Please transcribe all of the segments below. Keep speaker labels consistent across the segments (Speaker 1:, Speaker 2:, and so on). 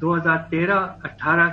Speaker 1: 2013-18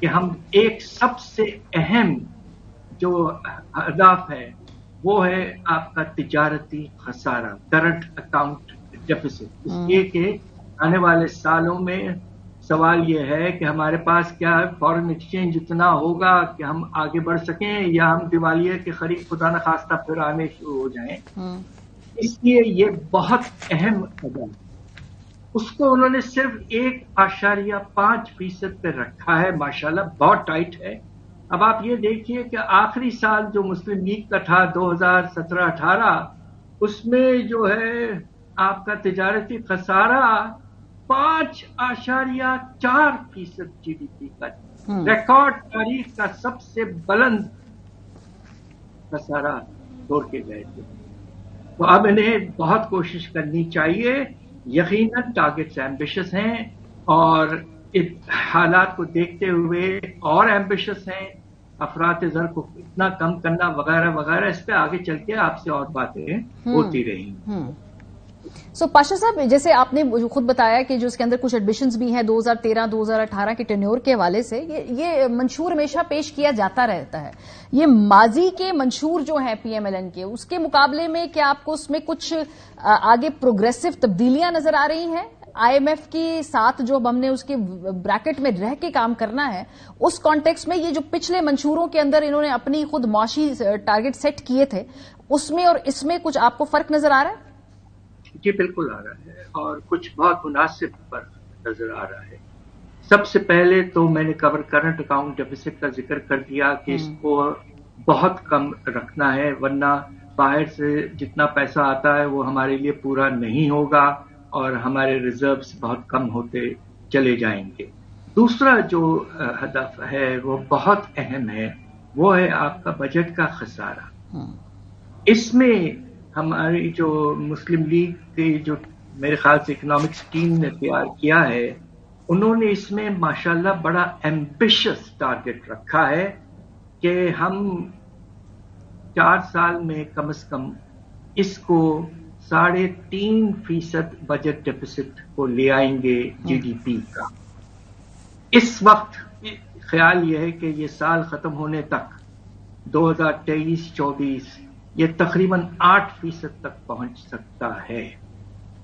Speaker 1: کہ ہم ایک سب سے اہم جو ہدف ہے وہ ہے آپ کا تجارتی خسارہ، کرنٹ اکاؤنٹ ڈیفیسٹ، اس لیے کہ آنے والے سالوں میں سوال یہ ہے کہ ہمارے پاس کیا فارن ایکسچینج اتنا ہوگا کہ ہم آگے بڑھ سکیں یا ہم دیوالیے کے قریب خدا نخواستہ پھر آنے شروع ہو جائیں. اس لیے یہ بہت اہم قدم، اس کو انہوں نے صرف 1.5% پہ رکھا ہے. ماشاءاللہ بہت ٹائٹ ہے. اب آپ یہ دیکھیے کہ آخری سال جو مسلم لیگ کا تھا 2017-18، اس میں جو ہے آپ کا تجارتی خسارہ 5.4% جی ڈی پی کا ریکارڈ تاریخ کا سب سے بلند خسارہ توڑ کے گئے تھے. تو اب انہیں بہت کوشش کرنی چاہیے. یقیناً ٹارگیٹس ایمبیشس ہیں اور حالات کو دیکھتے ہوئے اور ایمبیشس ہیں. افراط زر کو اتنا کم کرنا وغیرہ وغیرہ، اس پہ آگے چل کے آپ سے اور باتیں ہوتی رہیں.
Speaker 2: سو پاشا صاحب، جیسے آپ نے خود بتایا کہ جو اس کے اندر کچھ ایڈمیشنز بھی ہیں 2013-2018 کے ٹینیور کے حوالے سے، یہ منشور ہمیشہ پیش کیا جاتا رہتا ہے. یہ ماضی کے منشور جو ہیں پی ایم ایل این کے، اس کے مقابلے میں کیا آپ کو اس میں کچھ آگے پروگریسو تبدیلیاں نظر آ رہی ہیں؟ آئی ایم ایف کے ساتھ جو ہم نے اس کے بریکٹ میں رہ کے کام کرنا ہے، اس کانٹیکس میں یہ جو پچھلے منشوروں کے اندر انہوں نے اپنی خود معاشی ٹارگٹ سیٹ کیے تھے، اس میں اور اس میں کچھ آپ کو فرق نظر آ رہا ہے؟
Speaker 1: جی بالکل آ رہا ہے، اور کچھ بہت مناسب فرق نظر آ رہا ہے. سب سے پہلے تو میں نے کرنٹ اکاؤنٹ ڈیفیسٹ کا ذکر کر دیا کہ اس کو بہت کم رکھنا ہے، ورنہ باہر سے جتنا پیسہ آتا ہے وہ ہمارے لیے پورا نہیں ہوگا اور ہمارے ریزروز بہت کم ہوتے چلے جائیں گے. دوسرا جو ہدف ہے وہ بہت اہم ہے، وہ ہے آپ کا بجٹ کا خسارہ. اس میں ہماری جو مسلم لیگ کی جو میرے خیال سے اکنامکس ٹیم نے تیار کیا ہے، انہوں نے اس میں ماشاءاللہ بڑا ایمبیشس ٹارگٹ رکھا ہے کہ ہم 4 سال میں کم از کم اس کو 3.5% بجٹ ڈیفیسٹ کو لے آئیں گے جی ڈی پی کا. اس وقت خیال یہ ہے کہ یہ سال ختم ہونے تک 2023-24 یہ تقریباً 8% تک پہنچ سکتا ہے.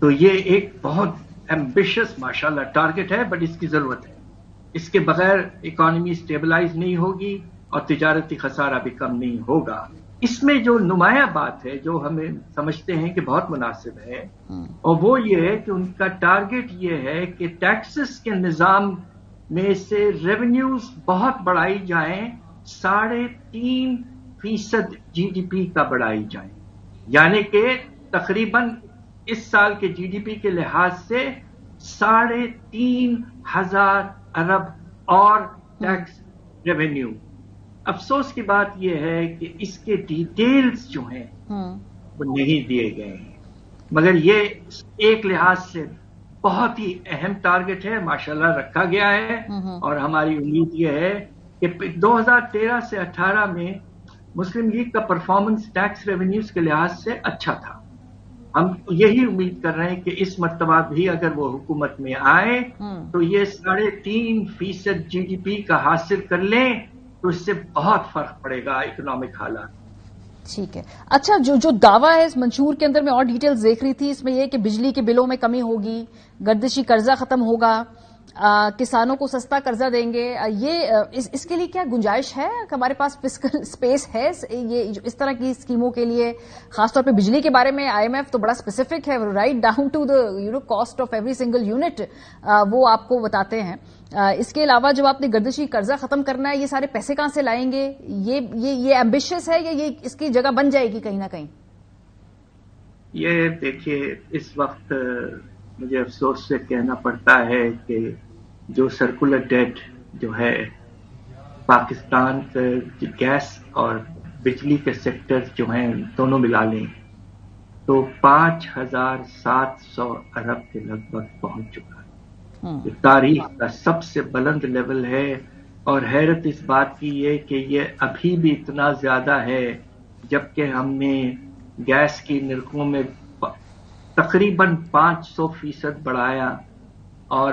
Speaker 1: تو یہ ایک بہت ایمبیشس ماشاءاللہ ٹارگٹ ہے، بٹ اس کی ضرورت ہے. اس کے بغیر اکانومی سٹیبلائز نہیں ہوگی اور تجارتی خسارہ بھی کم نہیں ہوگا. اس میں جو نمایاں بات ہے جو ہمیں سمجھتے ہیں کہ بہت مناسب ہے، اور وہ یہ ہے کہ ان کا ٹارگٹ یہ ہے کہ ٹیکسز کے نظام میں سے ریونیوز بہت بڑھائی جائیں، 3.5% جی ڈی پی کا بڑھائی جائیں، یعنی کہ تقریباً اس سال کے جی ڈی پی کے لحاظ سے 3,500 ارب اور ٹیکس ریونیو. افسوس کی بات یہ ہے کہ اس کے ڈیٹیلز جو ہیں وہ نہیں دیے گئے ہیں، مگر یہ ایک لحاظ سے بہت ہی اہم ٹارگٹ ہے، ماشاءاللہ رکھا گیا ہے. اور ہماری امید یہ ہے کہ 2013 سے 18 میں مسلم لیگ کا پرفارمنس ٹیکس ریونیوز کے لحاظ سے اچھا تھا. ہم یہی امید کر رہے ہیں کہ اس مرتبہ بھی اگر وہ حکومت میں آئے تو یہ 3.5% جی ڈی پی کا حاصل کر لیں تو اس سے بہت فرق پڑے گا اکنامک حالات.
Speaker 2: ٹھیک ہے. اچھا، جو دعویٰ ہے اس منشور کے اندر میں اور ڈیٹیلز دیکھ رہی تھی، اس میں یہ کہ بجلی کے بلوں میں کمی ہوگی، گردشی قرضہ ختم ہوگا، کسانوں کو سستا قرضہ دیں گے. یہ اس کے لیے کیا گنجائش ہے کہ ہمارے پاس فسکل اسپیس ہے یہ اس طرح کی اسکیموں کے لیے؟ خاص طور پہ بجلی کے بارے میں آئی ایم ایف تو بڑا اسپیسیفک ہے، right down to the cost of every single unit وہ آپ کو بتاتے ہیں. اس کے علاوہ جب آپ نے گردشی قرضہ ختم کرنا ہے، یہ سارے پیسے کہاں سے لائیں گے؟ یہ ایمبیشس ہے یا یہ اس کی جگہ بن جائے گی کہیں نہ کہیں؟
Speaker 1: یہ دیکھیے، اس وقت مجھے افسوس سے کہنا پڑتا ہے کہ جو سرکولر ڈیٹ جو ہے پاکستان کے گیس اور بجلی کے سیکٹر جو ہیں دونوں ملا لیں تو 5,700 ارب کے لگ بھگ پہنچ چکا ہے. تاریخ کا سب سے بلند لیول ہے. اور حیرت اس بات کی ہے کہ یہ ابھی بھی اتنا زیادہ ہے جبکہ ہم نے گیس کی نرخوں میں تقریباً 500% بڑھایا اور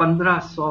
Speaker 1: 1500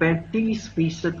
Speaker 1: 35%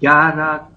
Speaker 1: 11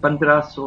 Speaker 1: 1500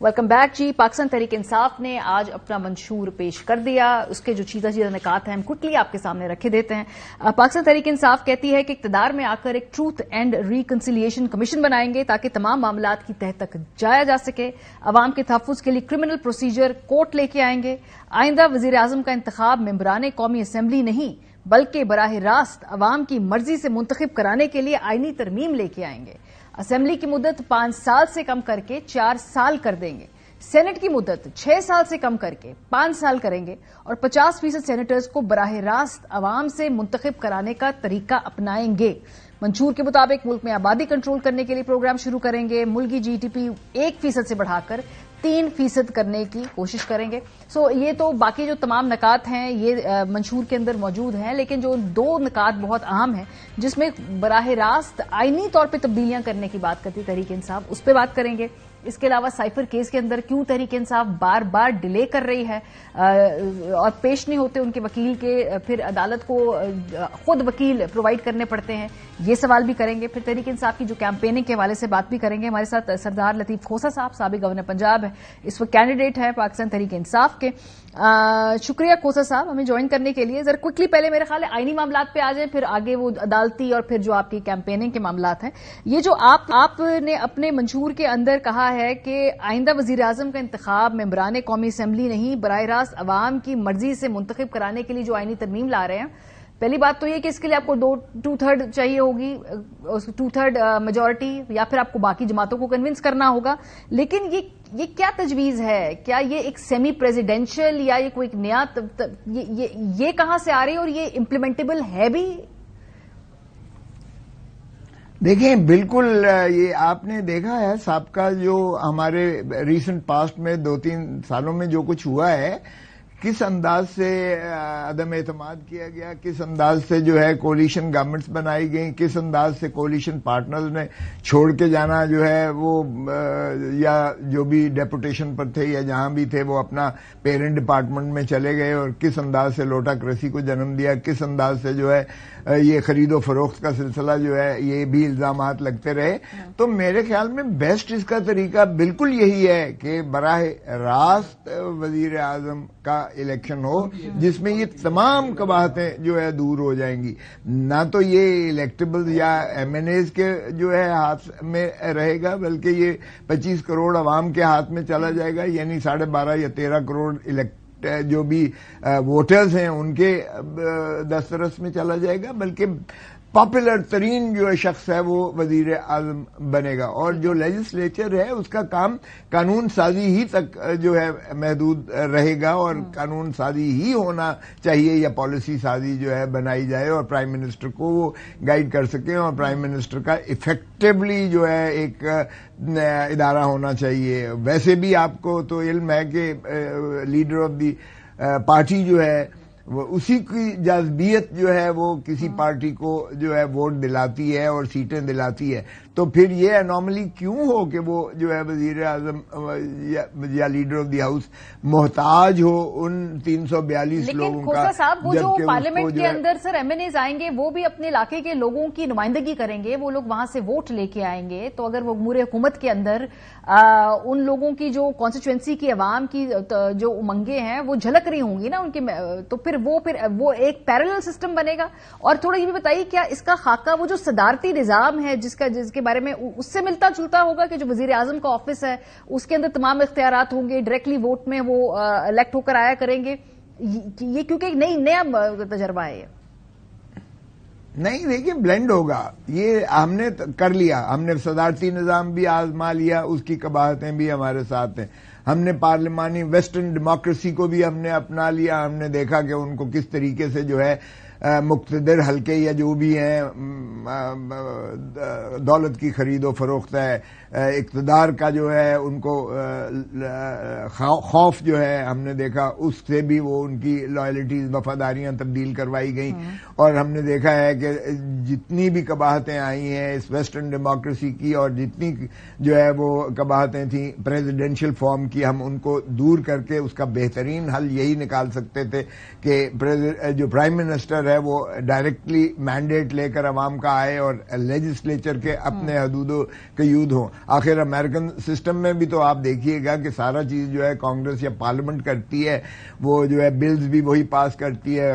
Speaker 2: ویلکم بیک جی. پاکستان تحریک انصاف نے آج اپنا منشور پیش کر دیا. اس کے جو چیزہ نکات ہیں ہم کوئکلی آپ کے سامنے رکھے دیتے ہیں. پاکستان تحریک انصاف کہتی ہے کہ اقتدار میں آ کر ایک ٹروتھ اینڈ ریکنسیلیشن کمیشن بنائیں گے تاکہ تمام معاملات کی تہہ تک جایا جا سکے. عوام کے تحفظ کے لیے کرمنل پروسیجر کورٹ لے کے آئیں گے. آئندہ وزیر اعظم کا انتخاب ممبران قومی اسمبلی نہیں بلکہ براہ راست عوام کی مرضی سے منتخب کرانے کے لیے آئینی ترمیم لے کے آئیں گے. اسمبلی کی مدت 5 سال سے کم کر کے 4 سال کر دیں گے. سینٹ کی مدت 6 سال سے کم کر کے 5 سال کریں گے اور 50% سینیٹرز کو براہ راست عوام سے منتخب کرانے کا طریقہ اپنائیں گے. منشور کے مطابق ملک میں آبادی کنٹرول کرنے کے لیے پروگرام شروع کریں گے. ملکی جی ڈی پی 1% سے بڑھا کر 3% کرنے کی کوشش کریں گے. یہ تو باقی جو تمام نکات ہیں یہ منشور کے اندر موجود ہیں، لیکن جو 2 نکات بہت اہم ہیں جس میں براہ راست آئینی طور پہ تبدیلیاں کرنے کی بات کرتی تحریک انصاف، اس پہ بات کریں گے. اس کے علاوہ سائفر کیس کے اندر کیوں تحریک انصاف بار بار ڈیلے کر رہی ہے اور پیش نہیں ہوتے ان کے وکیل کے، پھر عدالت کو خود وکیل پرووائڈ کرنے پڑتے ہیں، یہ سوال بھی کریں گے. پھر تحریک انصاف کی جو کیمپیننگ کے حوالے سے بات بھی کریں گے. ہمارے ساتھ سردار لطیف کھوسہ صاحب، سابق گورنر پنجاب ہے، اس وقت کینڈیڈیٹ ہے پاکستان تحریک انصاف کے. شکریہ کھوسہ صاحب ہمیں جوائن کرنے کے لیے. ذرا کوئکلی پہلے میرے خیال ہے آئینی معاملات پہ آ جائیں، پھر آگے وہ عدالتی اور پھر جو آپ کی کیمپیننگ کے معاملات ہیں. یہ جو آپ نے اپنے منشور کے اندر کہا ہے کہ آئندہ وزیر اعظم کا انتخاب ممبران قومی اسمبلی نہیں براہ راست عوام کی مرضی سے منتخب کرانے کے لیے جو آئینی ترمیم لا رہے ہیں، پہلی بات تو یہ کہ اس کے لیے آپ کو 2/3 چاہیے ہوگی، 2/3 میجورٹی، یا پھر آپ کو باقی جماعتوں کو کنونس کرنا ہوگا. لیکن یہ کیا تجویز ہے؟ کیا یہ ایک سیمی پریزیڈینشل یا یہ کوئی نیا یہ کہاں سے آ رہی ہے اور یہ امپلیمنٹیبل ہے بھی؟
Speaker 3: دیکھیں بالکل یہ آپ نے دیکھا ہے سابقہ جو ہمارے ریسنٹ پاسٹ میں 2-3 سالوں میں جو کچھ ہوا ہے، کس انداز سے عدم اعتماد کیا گیا، کس انداز سے جو ہے کولیشن گورنمنٹس بنائی گئیں، کس انداز سے کولیشن پارٹنرز نے چھوڑ کے جانا جو ہے وہ یا جو بھی ڈیپوٹیشن پر تھے یا جہاں بھی تھے وہ اپنا پیرنٹ ڈپارٹمنٹ میں چلے گئے، اور کس انداز سے لوٹا کرسی کو جنم دیا، کس انداز سے جو ہے یہ خرید و فروخت کا سلسلہ جو ہے یہ بھی الزامات لگتے رہے. تو میرے خیال میں بیسٹ اس کا طریقہ بالکل یہی ہے کہ براہ راست وزیر اعظم کا الیکشن ہو جس میں یہ تمام قباحتیں جو ہے دور ہو جائیں گی. نہ تو یہ الیکٹیبل یا ایم این ایز کے جو ہے ہاتھ میں رہے گا، بلکہ یہ 25 کروڑ عوام کے ہاتھ میں چلا جائے گا، یعنی 12.5 یا 13 کروڑ جو بھی ووٹرز ہیں ان کے دسترس میں چلا جائے گا، بلکہ پاپولر ترین جو شخص ہے وہ وزیر اعظم بنے گا. اور جو لیجسلیچر ہے اس کا کام قانون سازی ہی تک جو ہے محدود رہے گا، اور قانون سازی ہی ہونا چاہیے یا پالیسی سازی جو ہے بنائی جائے اور پرائم منسٹر کو وہ گائیڈ کر سکیں، اور پرائم منسٹر کا افیکٹولی جو ہے ایک ادارہ ہونا چاہیے. ویسے بھی آپ کو تو علم ہے کہ لیڈر آف دی پارٹی جو ہے وہ اسی کی جاذبیت جو ہے وہ کسی پارٹی کو جو ہے ووٹ دلاتی ہے اور سیٹیں دلاتی ہے. تو پھر یہ انوملی کیوں ہو کہ وہ جو ہے وزیر اعظم یا لیڈر آف دی ہاؤس محتاج ہو ان 342 لوگوں کا؟
Speaker 2: لیکن کھوسہ صاحب وہ جو پارلیمنٹ کے اندر سر ایم این ایز آئیں گے وہ بھی اپنے علاقے کے لوگوں کی نمائندگی کریں گے، وہ لوگ وہاں سے ووٹ لے کے آئیں گے. تو اگر وہ امور حکومت کے اندر ان لوگوں کی جو کانسٹیچوئنسی کی عوام کی جو امنگیں ہیں وہ جھلک رہی ہوں گی نا ان کے، تو پھر وہ ایک پیرلل سسٹم بنے گا. اور تھوڑا یہ بھی بتائیے کیا اس کا خاکہ وہ جو صدارتی نظام ہے جس کے بارے میں اس سے ملتا جلتا ہوگا کہ جو وزیر اعظم کا آفس ہے اس کے اندر تمام اختیارات ہوں گے، ڈائریکٹلی ووٹ میں وہ الیکٹ ہو کر آیا کریں گے؟ یہ کیونکہ ایک نیا تجربہ ہے.
Speaker 3: نہیں دیکھیں بلینڈ ہوگا، یہ ہم نے کر لیا، ہم نے صدارتی نظام بھی آزما لیا، اس کی قباحتیں بھی ہمارے ساتھ ہیں. ہم نے پارلیمانی ویسٹرن ڈیموکریسی کو بھی ہم نے اپنا لیا، ہم نے دیکھا کہ ان کو کس طریقے سے جو ہے مقتدر حلقے یا جو بھی ہیں دولت کی خرید و فروخت ہے، اقتدار کا جو ہے ان کو خوف جو ہے ہم نے دیکھا، اس سے بھی وہ ان کی لائلٹیز وفاداریاں تبدیل کروائی گئیں. اور ہم نے دیکھا ہے کہ جتنی بھی قباحتیں آئی ہیں اس ویسٹرن ڈیموکریسی کی اور جتنی جو ہے وہ قباحتیں تھیں پریزیڈینشل فارم کی، ہم ان کو دور کر کے اس کا بہترین حل یہی نکال سکتے تھے کہ جو پرائم منسٹر ہے وہ ڈائریکٹلی مینڈیٹ لے کر عوام کا آئے اور لیجسلیچر کے اپنے حدود و قیود ہوں. آخر امریکن سسٹم میں بھی تو آپ دیکھیے گا کہ سارا چیز جو ہے کانگریس یا پارلیمنٹ کرتی ہے, وہ جو ہے بلز بھی وہی پاس کرتی ہے,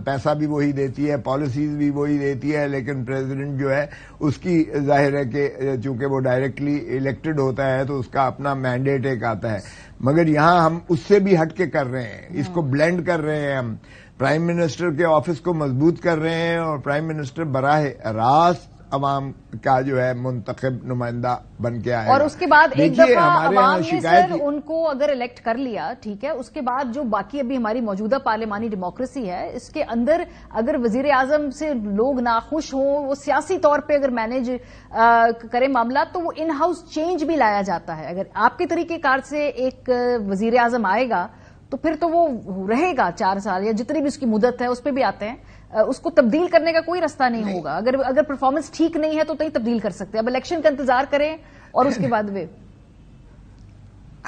Speaker 3: پیسہ بھی وہی دیتی ہے, پالیسیز بھی وہی دیتی ہے, لیکن پریزیڈنٹ جو ہے اس کی ظاہر ہے کہ چونکہ وہ ڈائریکٹلی الیکٹڈ ہوتا ہے تو اس کا اپنا مینڈیٹ ایک آتا ہے. مگر یہاں ہم اس سے بھی ہٹ کے کر رہے ہیں, اس کو بلینڈ کر رہے ہیں, ہم پرائم منسٹر کے آفس کو مضبوط کر رہے ہیں اور پرائم منسٹر براہ راست عوام کا جو ہے منتخب نمائندہ بن کے آئے.
Speaker 2: اور اس کے بعد ایک دفعہ عوام نے سر ان کو اگر الیکٹ کر لیا, ٹھیک ہے, اس کے بعد جو باقی ابھی ہماری موجودہ پارلیمانی ڈیموکریسی ہے اس کے اندر اگر وزیر اعظم سے لوگ ناخوش ہوں, وہ سیاسی طور پہ اگر مینج کرے معاملات, تو وہ ان ہاؤس چینج بھی لایا جاتا ہے. اگر آپ کے طریقہ کار سے ایک وزیر اعظم آئے گا تو پھر تو وہ رہے گا 4 سال یا جتنی بھی اس کی مدت ہے, اس پہ بھی آتے ہیں, اس کو تبدیل کرنے کا کوئی راستہ نہیں ہوگا. اگر پرفارمنس ٹھیک نہیں ہے تو نہیں تبدیل کر سکتے. اب الیکشن کا انتظار کریں اور اس کے بعد وہ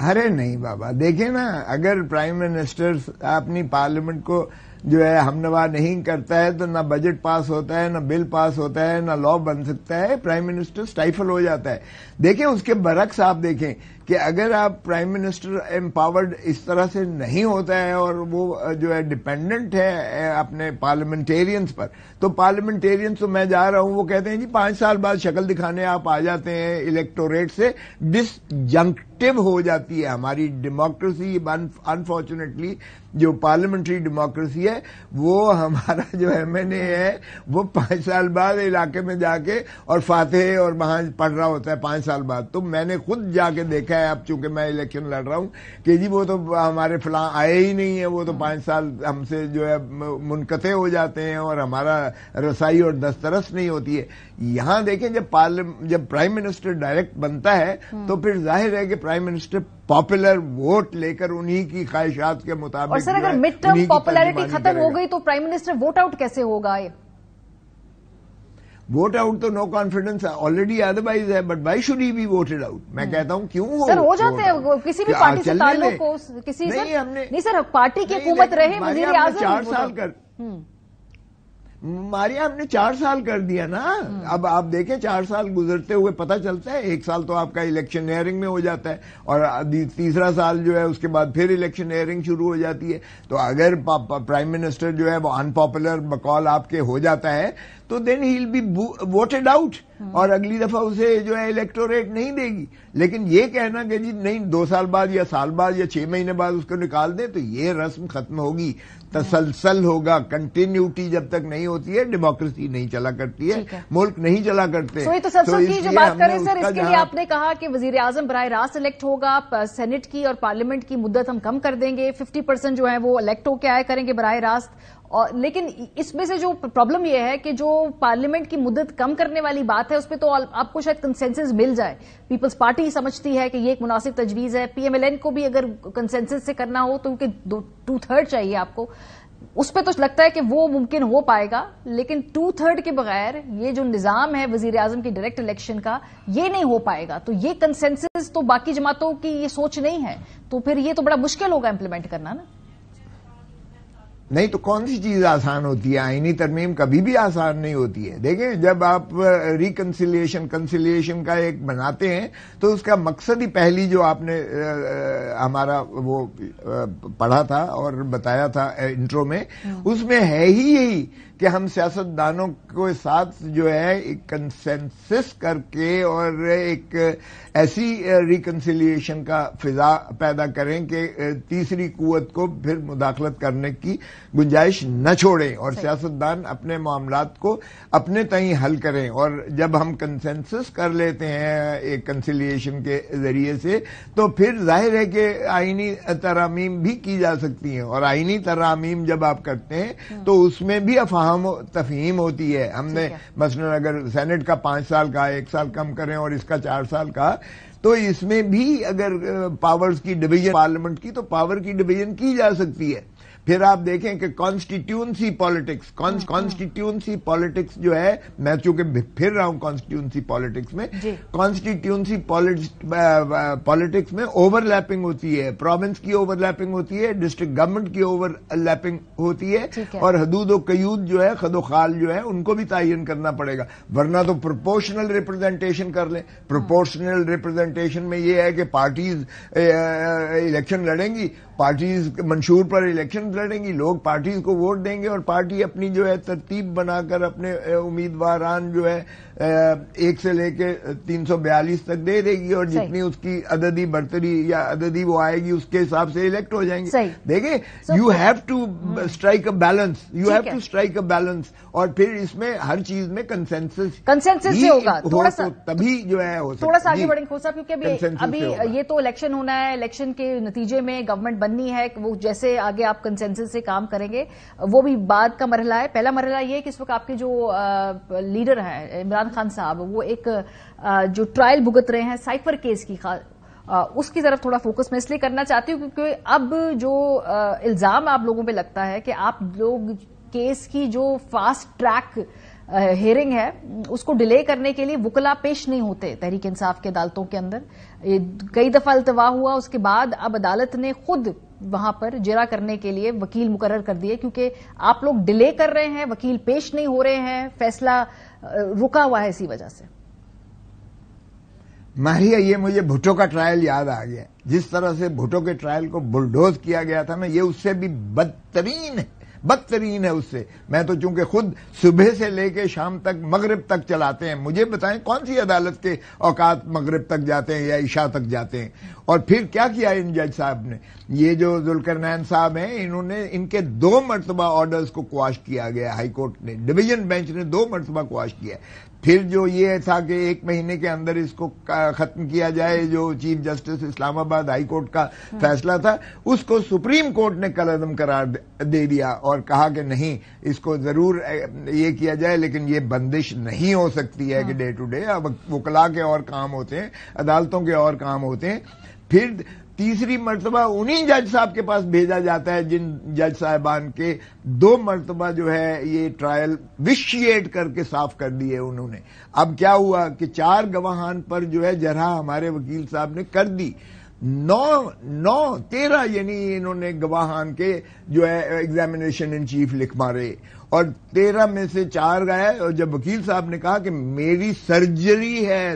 Speaker 3: ارے نہیں بابا, دیکھیں نا, اگر پرائم منسٹر اپنی پارلیمنٹ کو جو ہے ہم نوا نہیں کرتا ہے تو نہ بجٹ پاس ہوتا ہے, نہ بل پاس ہوتا ہے, نہ لا بن سکتا ہے. پرائم منسٹر سٹائفل ہو جاتا ہے. دیکھیں اس کے برعکس آپ دیکھیں کہ اگر آپ پرائم منسٹر امپاورڈ اس طرح سے نہیں ہوتا ہے اور وہ جو ہے ڈپینڈنٹ ہے اپنے پارلیمنٹیرینز پر, تو پارلیمنٹیرینز تو میں جا رہا ہوں وہ کہتے ہیں جی 5 سال بعد شکل دکھانے آپ آ جاتے ہیں, الیکٹوریٹ سے ڈسجنکٹو ہو جاتی ہے ہماری ڈیموکریسی. انفارچونیٹلی جو پارلیمنٹری ڈیموکریسی ہے وہ ہمارا جو ایم این اے ہے وہ 5 سال بعد علاقے میں جا کے اور فاتح اور وہاں پڑھ رہا ہوتا ہے 5 سال بعد. تو میں نے خود جا کے دیکھا ہے, اب چونکہ میں الیکشن لڑ رہا ہوں, کہ جی وہ تو ہمارے فلاں آئے ہی نہیں ہیں, وہ تو 5 سال ہم سے جو ہے منقطع ہو جاتے ہیں اور ہمارا رسائی اور دسترس نہیں ہوتی ہے. یہاں دیکھیں جب پرائم منسٹر ڈائریکٹ بنتا ہے تو پھر ظاہر ہے کہ پرائم منسٹر پاپولر ووٹ لے کر انہی کی خواہشات کے مطابق.
Speaker 2: اور سر اگر مڈ ٹرم پاپولیرٹی ختم ہو گئی تو پرائم منسٹر ووٹ آؤٹ کیسے ہوگا؟
Speaker 3: ووٹ آؤٹ تو نو کانفیڈنس آلریڈی ادروائز ہے, but why should he be voted out? میں کہتا ہوں کیوں
Speaker 2: سر ہو جاتے ہیں کسی بھی پارٹی سے تعلق ہو, کسی نہیں سر پارٹی کی حکومت رہے وزیر اعظم
Speaker 3: 4 سال کر ہمارے یہاں ہم نے 4 سال کر دیا نا. اب آپ دیکھیں 4 سال گزرتے ہوئے پتہ چلتا ہے, 1 سال تو آپ کا الیکشن ایئرنگ میں ہو جاتا ہے اور تیسرا سال جو ہے اس کے بعد پھر الیکشن ایئرنگ شروع ہو جاتی ہے. تو اگر پرائم منسٹر جو ہے وہ ان پاپولر بقول آپ کے ہو جاتا ہے تو دین ہی ول بی ووٹڈ آؤٹ اور اگلی دفعہ اسے جو ہے الیکٹوریٹ نہیں دے گی. لیکن یہ کہنا کہ جی نہیں 2 سال بعد یا سال بعد یا 6 مہینے بعد اس کو نکال دیں, تو یہ رسم ختم ہوگی. تسلسل ہوگا, کنٹینیوٹی جب تک نہیں ہوتی ہے ڈیموکریسی نہیں چلا کرتی ہے, ملک نہیں چلا کرتے.
Speaker 2: تسلسل کی جو بات کریں سر, اس کے لیے آپ نے کہا کہ وزیر اعظم براہ راست الیکٹ ہوگا, سینٹ کی اور پارلیمنٹ کی مدت ہم کم کر دیں گے, 50% جو ہے وہ الیکٹ ہو کے آئے کریں گے براہ راست. لیکن اس میں سے جو پرابلم یہ ہے کہ جو پارلیمنٹ کی مدت کم کرنے والی بات ہے اس پہ تو آپ کو شاید کنسنسس مل جائے. پیپلز پارٹی سمجھتی ہے کہ یہ ایک مناسب تجویز ہے, پی ایم ایل این کو بھی اگر کنسنسس سے کرنا ہو تو کیونکہ 2/3 چاہیے آپ کو, اس پہ تو لگتا ہے کہ وہ ممکن ہو پائے گا. لیکن 2/3 کے بغیر یہ جو نظام ہے وزیر اعظم کی ڈائریکٹ الیکشن کا یہ نہیں ہو پائے گا. تو یہ کنسنسس تو باقی جماعتوں کی یہ سوچ نہیں ہے, تو پھر یہ تو بڑا مشکل ہوگا امپلیمنٹ کرنا نا.
Speaker 3: نہیں تو کون سی چیز آسان ہوتی ہے؟ آئینی ترمیم کبھی بھی آسان نہیں ہوتی ہے. دیکھیں جب آپ کنسیلیشن کا ایک بناتے ہیں تو اس کا مقصد ہی پہلی جو آپ نے ہمارا وہ پڑھا تھا اور بتایا تھا انٹرو میں, اس میں ہے ہی یہی کہ ہم سیاستدانوں کے ساتھ جو ہے ایک کنسنسس کر کے اور ایک ایسی ریکنسیلیشن کا فضا پیدا کریں کہ تیسری قوت کو پھر مداخلت کرنے کی گنجائش نہ چھوڑیں اور سیاستدان اپنے معاملات کو اپنے تئیں حل کریں. اور جب ہم کنسنسس کر لیتے ہیں ایک کنسیلیشن کے ذریعے سے تو پھر ظاہر ہے کہ آئینی ترامیم بھی کی جا سکتی ہیں. اور آئینی ترامیم جب آپ کرتے ہیں تو اس میں بھی افہام و تفہیم ہوتی ہے. ہم نے مثلا اگر سینٹ کا 5 سال کا 1 سال کم کریں اور اس کا 4 سال کا, تو اس میں بھی اگر پاورز کی ڈویژن پارلیمنٹ کی تو پاور کی ڈویژن کی جا سکتی ہے. پھر آپ دیکھیں کہ کانسٹیٹیوئنسی پالیٹکس جو ہے، میں چونکہ پھر رہا ہوں کانسٹیٹیوئنسی پالیٹکس میں، کانسٹیٹیوئنسی پالیٹکس میں اوور لیپنگ ہوتی ہے، پروونس کی اوور لیپنگ ہوتی ہے، ڈسٹرکٹ گورنمنٹ کی اوور لیپنگ ہوتی ہے، اور حدود و قیود جو ہے، خد و خال جو ہے، ان کو بھی تعین کرنا پڑے گا، ورنہ تو پروپورشنل ریپرزینٹیشن کر لیں۔ پروپورشنل ریپرزینٹیشن میں یہ ہے کہ پارٹیز الیکشن لڑیں گی، پارٹیز منشور پر الیکشن لڑیں گی، لوگ پارٹیز کو ووٹ دیں گے، اور پارٹی اپنی جو ہے ترتیب بنا کر اپنے امیدواران جو ہے 1 سے لے کے 342 تک دے دے گی، اور جتنی اس کی عددی برتری یا عددی وہ آئے گی اس کے حساب سے الیکٹ ہو جائیں گے۔ دیکھیں، you have to strike a balance, اور پھر اس میں ہر چیز میں کنسنسس
Speaker 2: سے ہوگا،
Speaker 3: تبھی جو ہے ہو سکتا۔
Speaker 2: تھوڑا سا آگے بڑھیں صاحب، کیونکہ ابھی یہ تو الیکشن ہونا ہے، الیکشن کے نتیجے میں گورنمنٹ بننی ہے، وہ جیسے آگے آپ کنسنسس سے کام کریں گے وہ بھی بعد کا مرحلہ ہے۔ پہلا مرحلہ یہ ہے کہ اس وقت آپ کے جو لیڈر ہیں عمران خان صاحب، وہ ایک جو ٹرائل بھگت رہے ہیں سائفر کیس کی، اس کی طرف تھوڑا فوکس میں اس لیے کرنا چاہتی ہوں کیونکہ اب جو الزام آپ لوگوں پہ لگتا ہے کہ آپ لوگ کیس کی جو فاسٹ ٹریک ہیئرنگ ہے اس کو ڈیلے کرنے کے لیے وکلا پیش نہیں ہوتے تحریک انصاف کے عدالتوں کے اندر، کئی دفعہ التوا ہوا، اس کے بعد اب عدالت نے خود وہاں پر جرا کرنے کے لیے وکیل مقرر کر دیے، کیونکہ آپ لوگ ڈیلے کر رہے ہیں، وکیل پیش نہیں ہو رہے ہیں، فیصلہ رکا ہوا ہے اسی وجہ سے۔
Speaker 3: ماہیہ، یہ مجھے بھٹو کا ٹرائل یاد آ گیا، جس طرح سے بھٹو کے ٹرائل کو بلڈوز کیا گیا تھا نا، یہ اس سے بھی بدترین ہے اس سے۔ میں تو چونکہ خود صبح سے لے کے شام تک مغرب تک چلاتے ہیں، مجھے بتائیں کون سی عدالت کے اوقات مغرب تک جاتے ہیں یا عشاء تک جاتے ہیں؟ اور پھر کیا کیا ان جج صاحب نے، یہ جو ذوالقرنین صاحب ہیں، انہوں نے ان کے 2 مرتبہ آرڈرز کو کواش کیا گیا، ہائی کورٹ نے، ڈویژن بینچ نے 2 مرتبہ کواش کیا۔ پھر جو یہ تھا کہ 1 مہینے کے اندر اس کو ختم کیا جائے، جو چیف جسٹس اسلام آباد ہائی کورٹ کا فیصلہ تھا، اس کو سپریم کورٹ نے کالعدم قرار دے دیا اور کہا کہ نہیں، اس کو ضرور یہ کیا جائے، لیکن یہ بندش نہیں ہو سکتی ہے کہ ڈے ٹو ڈے اب وکلا کے اور کام ہوتے ہیں، عدالتوں کے اور کام ہوتے ہیں۔ پھر تیسری مرتبہ انہی جج صاحب کے پاس بھیجا جاتا ہے جن جج صاحبان کے 2 مرتبہ جو ہے یہ ٹرائل وشیٹ کر کے صاف کر دیے انہوں نے۔ اب کیا ہوا کہ 4 گواہان پر جو ہے جرح ہمارے وکیل صاحب نے کر دی، 13 یعنی انہوں نے گواہان کے جو ہے ایگزامینیشن ان چیف لکھ مارے، اور 13 میں سے 4 گئے، اور جب وکیل صاحب نے کہا کہ میری سرجری ہے،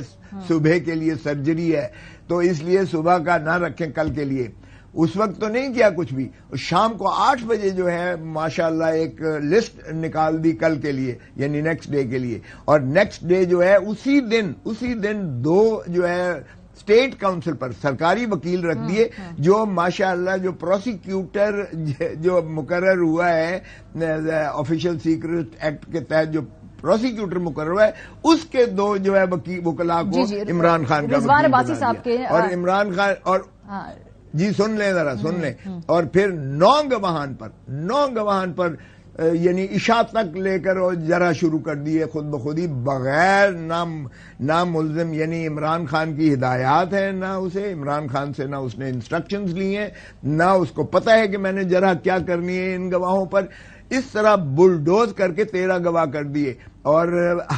Speaker 3: صبح کے لیے سرجری ہے، تو اس لیے صبح کا نہ رکھیں کل کے لیے، اس وقت تو نہیں کیا کچھ بھی، شام کو 8 بجے جو ہے ماشاءاللہ ایک لسٹ نکال دی کل کے لیے، یعنی نیکسٹ ڈے کے لیے، اور نیکسٹ ڈے جو ہے اسی دن 2 جو ہے اسٹیٹ کاؤنسل پر سرکاری وکیل رکھ دیے، جو ماشاءاللہ جو پروسیکیوٹر جو مقرر ہوا ہے آفیشیل سیکرٹ ایکٹ کے تحت، جو پروسیکیوٹر مقرر ہوا ہے، اس کے 2 جو ہے وکلاء کو عمران خان کا وکیل بنا دیا، اور عمران خان اور جی سن لیں ذرا، سن لیں، اور پھر 9 گواہان پر یعنی عشاء تک لے کر اور جرح شروع کر دیے خود بخودی، بغیر نام ملزم، یعنی عمران خان کی ہدایات ہیں، نہ اسے عمران خان سے نہ اس نے انسٹرکشنز لی ہیں، نہ اس کو پتہ ہے کہ میں نے جرح کیا کرنی ہے ان گواہوں پر۔ اس طرح بلڈوز کر کے 13 گواہ کر دیے، اور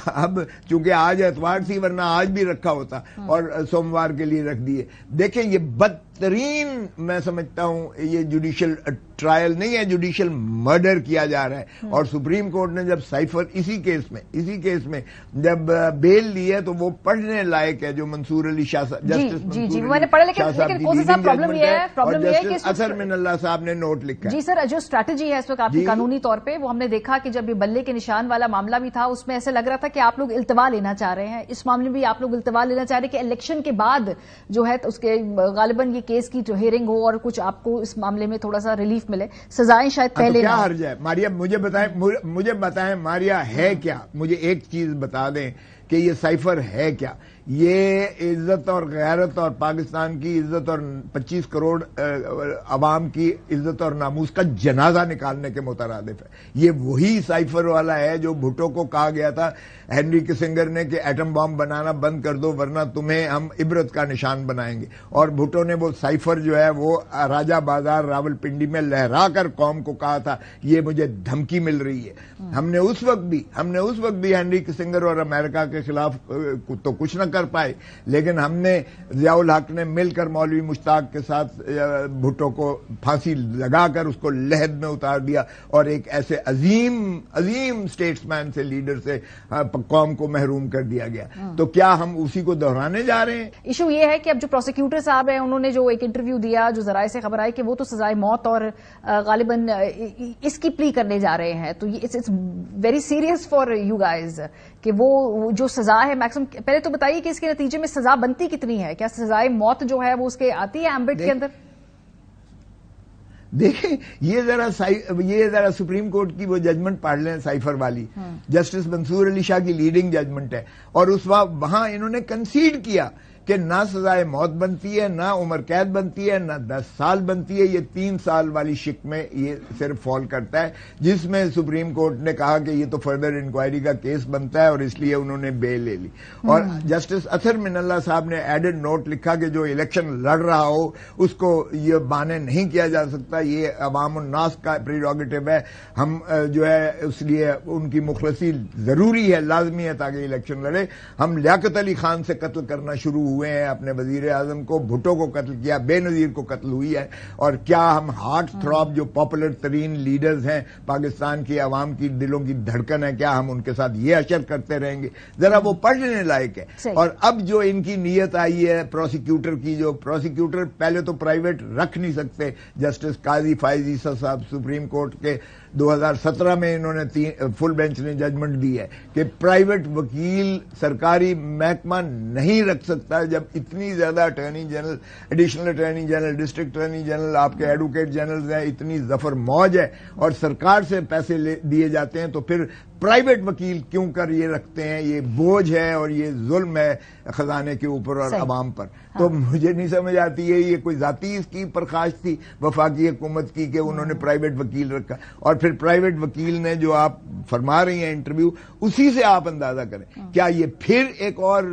Speaker 3: اب چونکہ آج اتوار تھی ورنہ آج بھی رکھا ہوتا، اور سوموار کے لیے رکھ دیے۔ دیکھیں یہ بدترین میں سمجھتا ہوں یہ جوڈیشل ٹرائل نہیں ہے، جوڈیشل مرڈر کیا جا رہا ہے، اور سپریم کورٹ نے جب سائفر اسی کیس میں جب بیل لی ہے تو وہ پڑھنے لائق ہے، جو منصور علی شاہ صاحب، جسٹس
Speaker 2: میں نے پڑھا، لیکن پرابلم یہ ہے کہ
Speaker 3: اظہر من اللہ صاحب نے نوٹ لکھا ہے۔
Speaker 2: جی سر، جو اسٹریٹجی ہے اس وقت آپ کی قانونی طور پہ، وہ ہم نے دیکھا کہ جب یہ بلے کے نشان والا معاملہ بھی تھا، اس میں ایسے لگ رہا تھا کہ آپ لوگ التوا لینا چاہ رہے ہیں، اس معاملے میں بھی آپ لوگ التوا لینا چاہ رہے ہیں کہ الیکشن کے بعد جو ہے اس کے غالباً یہ کیس کی جو ہیئرنگ ہو اور کچھ آپ کو اس معاملے میں تھوڑا سا ریلیف ملے، سزائیں شاید پہلے
Speaker 3: کیا حرج ہے؟ ماریا مجھے بتائیں ماریا ہے کیا؟ مجھے ایک چیز بتا دیں کہ یہ سائفر ہے کیا؟ یہ عزت اور غیرت اور پاکستان کی عزت اور 25 کروڑ عوام کی عزت اور ناموس کا جنازہ نکالنے کے مترادف ہے. یہ وہی سائفر والا ہے جو بھٹو کو کہا گیا تھا ہینری کسنگر نے کہ ایٹم بام بنانا بند کر دو ورنہ تمہیں ہم عبرت کا نشان بنائیں گے. اور بھٹو نے وہ سائفر جو ہے وہ راجہ بازار راول پنڈی میں لہرا کر قوم کو کہا تھا یہ مجھے دھمکی مل رہی ہے. ہم نے اس وقت بھی ہینری کسنگر اور امریکہ کے خلاف تو کچھ نہ کر پائے, لیکن ہم نے ضیاء الحق نے مل کر مولوی مشتاق کے ساتھ بھٹو کو پھانسی لگا کر اس کو لحد میں اتار دیا اور ایک ایسے عظیم اسٹیٹس مین سے, لیڈر سے قوم کو محروم کر دیا گیا. تو کیا ہم اسی کو دہرانے جا رہے ہیں؟ ایشو
Speaker 2: یہ ہے کہ اب جو پروسیکیوٹر صاحب ہیں انہوں نے جو ایک انٹرویو دیا, جو ذرائع سے خبر آئی کہ وہ تو سزائے موت اور غالباً اس کی پلی کرنے جا رہے ہیں. تو it's very serious for you guys کہ وہ جو سزا ہے میکسیمم. پہلے تو بتائیے کہ اس کے نتیجے میں سزا بنتی کتنی ہے؟ کیا سزائے موت جو ہے وہ اس کے آتی ہے ایمبٹ کے اندر؟
Speaker 3: دیکھیں یہ ذرا سپریم کورٹ کی وہ ججمنٹ پڑھ لیں سائفر والی. جسٹس منصور علی شاہ کی لیڈنگ ججمنٹ ہے اور اس وقت وہاں انہوں نے کنسیڈ کیا کہ نہ سزائے موت بنتی ہے, نہ عمر قید بنتی ہے, نہ 10 سال بنتی ہے. یہ 3 سال والی شک میں یہ صرف فال کرتا ہے, جس میں سپریم کورٹ نے کہا کہ یہ تو فردر انکوائری کا کیس بنتا ہے اور اس لیے انہوں نے بیل لے لی. اور جسٹس اطہر من اللہ صاحب نے ایڈڈ نوٹ لکھا کہ جو الیکشن لڑ رہا ہو اس کو یہ بانے نہیں کیا جا سکتا, یہ عوام الناس کا پریروگیٹو ہے. ہم جو ہے اس لیے ان کی مخلصی ضروری ہے, لازمی ہے تاکہ الیکشن لڑے. ہم لیاقت علی خان سے قتل کرنا شروع ہوئے ہیں, اپنے وزیر اعظم کو, بھٹو کو قتل کیا, بے نظیر کو قتل ہوئی ہے. اور کیا ہم ہارٹ تھراب جو پاپولر ترین لیڈرز ہیں پاکستان کی عوام کی دلوں کی دھڑکن ہے, کیا ہم ان کے ساتھ یہ اشر کرتے رہیں گے؟ ذرا وہ پڑھنے لائق ہے. اور اب جو ان کی نیت آئی ہے پروسیکیوٹر کی, جو پروسیکیوٹر پہلے تو پرائیویٹ رکھ نہیں سکتے. جسٹس قاضی فائز عیسیٰ صاحب سپریم کورٹ کے 2017 میں انہوں نے فل بینچ نے ججمنٹ دی ہے کہ پرائیویٹ وکیل سرکاری محکمہ نہیں رکھ سکتا جب اتنی زیادہ attorney general, additional attorney general, district attorney general, آپ کے ایڈوکیٹ جنرلز ہیں, اتنی ظفر موج ہے اور سرکار سے پیسے دیے جاتے ہیں, تو پھر پرائیویٹ وکیل کیوں کر یہ رکھتے ہیں؟ یہ بوجھ ہے اور یہ ظلم ہے خزانے کے اوپر اور عوام پر. تو مجھے نہیں سمجھ آتی ہے یہ کوئی ذاتی اس کی پرخاش تھی وفاقی حکومت کی کہ انہوں نے پرائیویٹ وکیل رکھا. اور پھر پرائیویٹ وکیل نے جو آپ فرما رہی ہیں انٹرویو, اسی سے آپ اندازہ کریں کیا یہ پھر ایک اور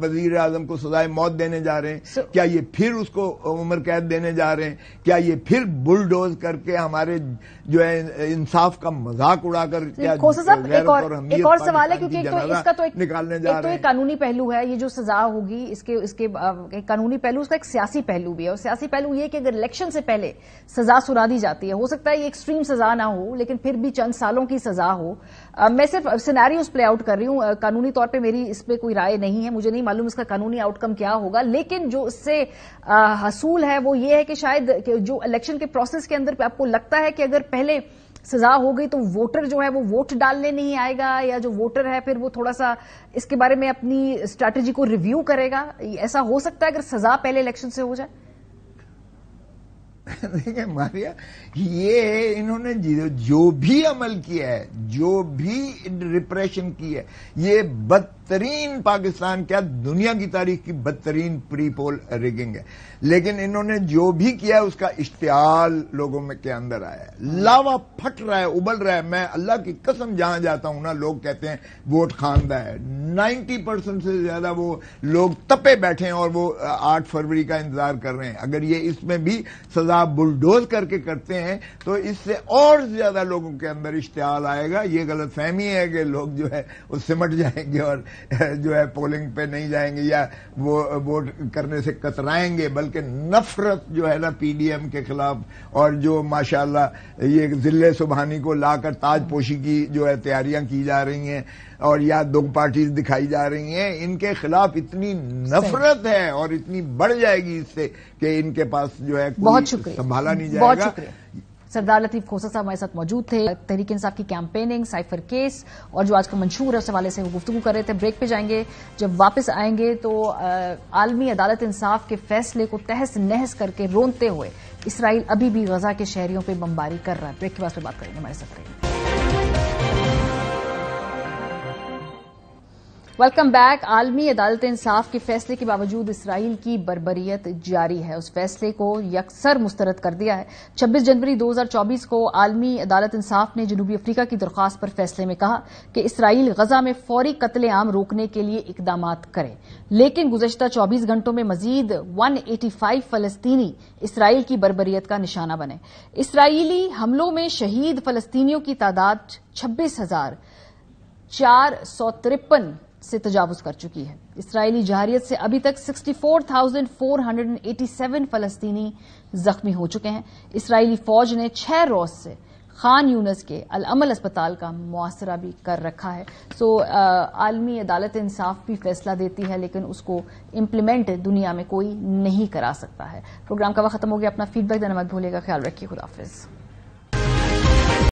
Speaker 3: وزیر اعظم کو سزائے موت دینے جا رہے ہیں؟ کیا یہ پھر اس کو عمر قید دینے جا رہے ہیں؟ کیا یہ پھر بلڈوز کر کے ہمارے جو ہے انصاف کا مذاق اڑا کر
Speaker 2: ایک اور سوال ہے کیونکہ اس کا تو ایک قانونی پہلو ہے. یہ جو سزا ہوگی اس کے قانونی پہلو, اس کا ایک سیاسی پہلو بھی ہے. اور سیاسی پہلو یہ کہ اگر الیکشن سے پہلے سزا سنا دی جاتی ہے, ہو سکتا ہے یہ ایکسٹریم سزا نہ ہو لیکن پھر بھی چند سالوں کی سزا ہو. میں صرف سینیریوز پلے آؤٹ کر رہی ہوں, قانونی طور پہ میری اس پہ کوئی رائے نہیں ہے, مجھے نہیں معلوم اس کا قانونی آؤٹ کم کیا ہوگا. لیکن جو اس سے حصول ہے وہ یہ ہے کہ شاید جو الیکشن کے پروسیس کے اندر آپ کو لگتا ہے کہ اگر پہلے سزا ہو گئی تو ووٹر جو ہے وہ ووٹ ڈالنے نہیں آئے گا, یا جو ووٹر ہے پھر وہ تھوڑا سا اس کے بارے میں اپنی اسٹریٹجی کو ریویو کرے گا. ایسا ہو سکتا ہے اگر سزا پہلے الیکشن سے ہو جائے؟
Speaker 3: دیکھیں ماریا, یہ انہوں نے جو بھی عمل کیا ہے, جو بھی ریپریشن کی ہے, یہ بدترین پاکستان کیا دنیا کی تاریخ کی بدترین پری پول ریگنگ ہے. لیکن انہوں نے جو بھی کیا اس کا اشتعال لوگوں میں کے اندر آیا ہے, لاوا پھٹ رہا ہے, ابل رہا ہے. میں اللہ کی قسم جہاں جاتا ہوں نا لوگ کہتے ہیں ووٹ خواندہ ہے. 90% سے زیادہ وہ لوگ تپے بیٹھے ہیں اور وہ 8 فروری کا انتظار کر رہے ہیں. اگر یہ اس میں بھی سزا بلڈوز کر کے کرتے ہیں تو اس سے اور زیادہ لوگوں کے اندر اشتعال آئے گا. یہ غلط فہمی ہے کہ لوگ جو ہے وہ سمٹ جائیں گے اور جو ہے پولنگ پہ نہیں جائیں گے یا وہ ووٹ کرنے سے کترائیں گے, بلکہ نفرت جو ہے نا پی ڈی ایم کے خلاف, اور جو ماشاءاللہ یہ ذلِ سبحانی کو لا کر تاج پوشی کی جو ہے تیاریاں کی جا رہی ہیں اور یا 2 پارٹیز دکھائی جا رہی ہیں, ان کے خلاف اتنی نفرت ہے اور اتنی بڑھ جائے گی اس سے کہ ان کے پاس جو ہے کوئی سنبھالا نہیں جائے گا.
Speaker 2: بہت شکریہ. سردار لطیف کھوسہ صاحب ہمارے ساتھ موجود تھے. تحریک انصاف کی کیمپیننگ, سائفر کیس اور جو آج کا منشور ہے اس حوالے سے وہ گفتگو کر رہے تھے. بریک پہ جائیں گے. جب واپس آئیں گے تو عالمی عدالت انصاف کے فیصلے کو تہس نہس کر کے رونتے ہوئے اسرائیل ابھی بھی غزہ کے شہریوں پہ بمباری کر رہا ہے. بریک کے بعد بات کریں گے, ہمارے ساتھ رہیں گے. Welcome back. عالمی عدالت انصاف کے فیصلے کے باوجود اسرائیل کی بربریت جاری ہے. اس فیصلے کو یکسر مسترد کر دیا ہے. 26 جنوری 2024 کو عالمی عدالت انصاف نے جنوبی افریقہ کی درخواست پر فیصلے میں کہا کہ اسرائیل غزہ میں فوری قتل عام روکنے کے لیے اقدامات کرے، لیکن گزشتہ 24 گھنٹوں میں مزید 185 فلسطینی اسرائیل کی بربریت کا نشانہ بنے. اسرائیلی حملوں میں شہید فلسطینیوں کی تعداد 26,453 سے تجاوز کر چکی ہے. اسرائیلی جارحیت سے ابھی تک 64,487 فلسطینی زخمی ہو چکے ہیں. اسرائیلی فوج نے 6 روز سے خان یونس کے العمل اسپتال کا محاصرہ بھی کر رکھا ہے. عالمی عدالت انصاف بھی فیصلہ دیتی ہے لیکن اس کو امپلیمنٹ دنیا میں کوئی نہیں کرا سکتا ہے. پروگرام کا وقت ختم ہو گیا. اپنا فیڈ بیک دینا مت بھولیے گا. خیال رکھیے. خدا حافظ.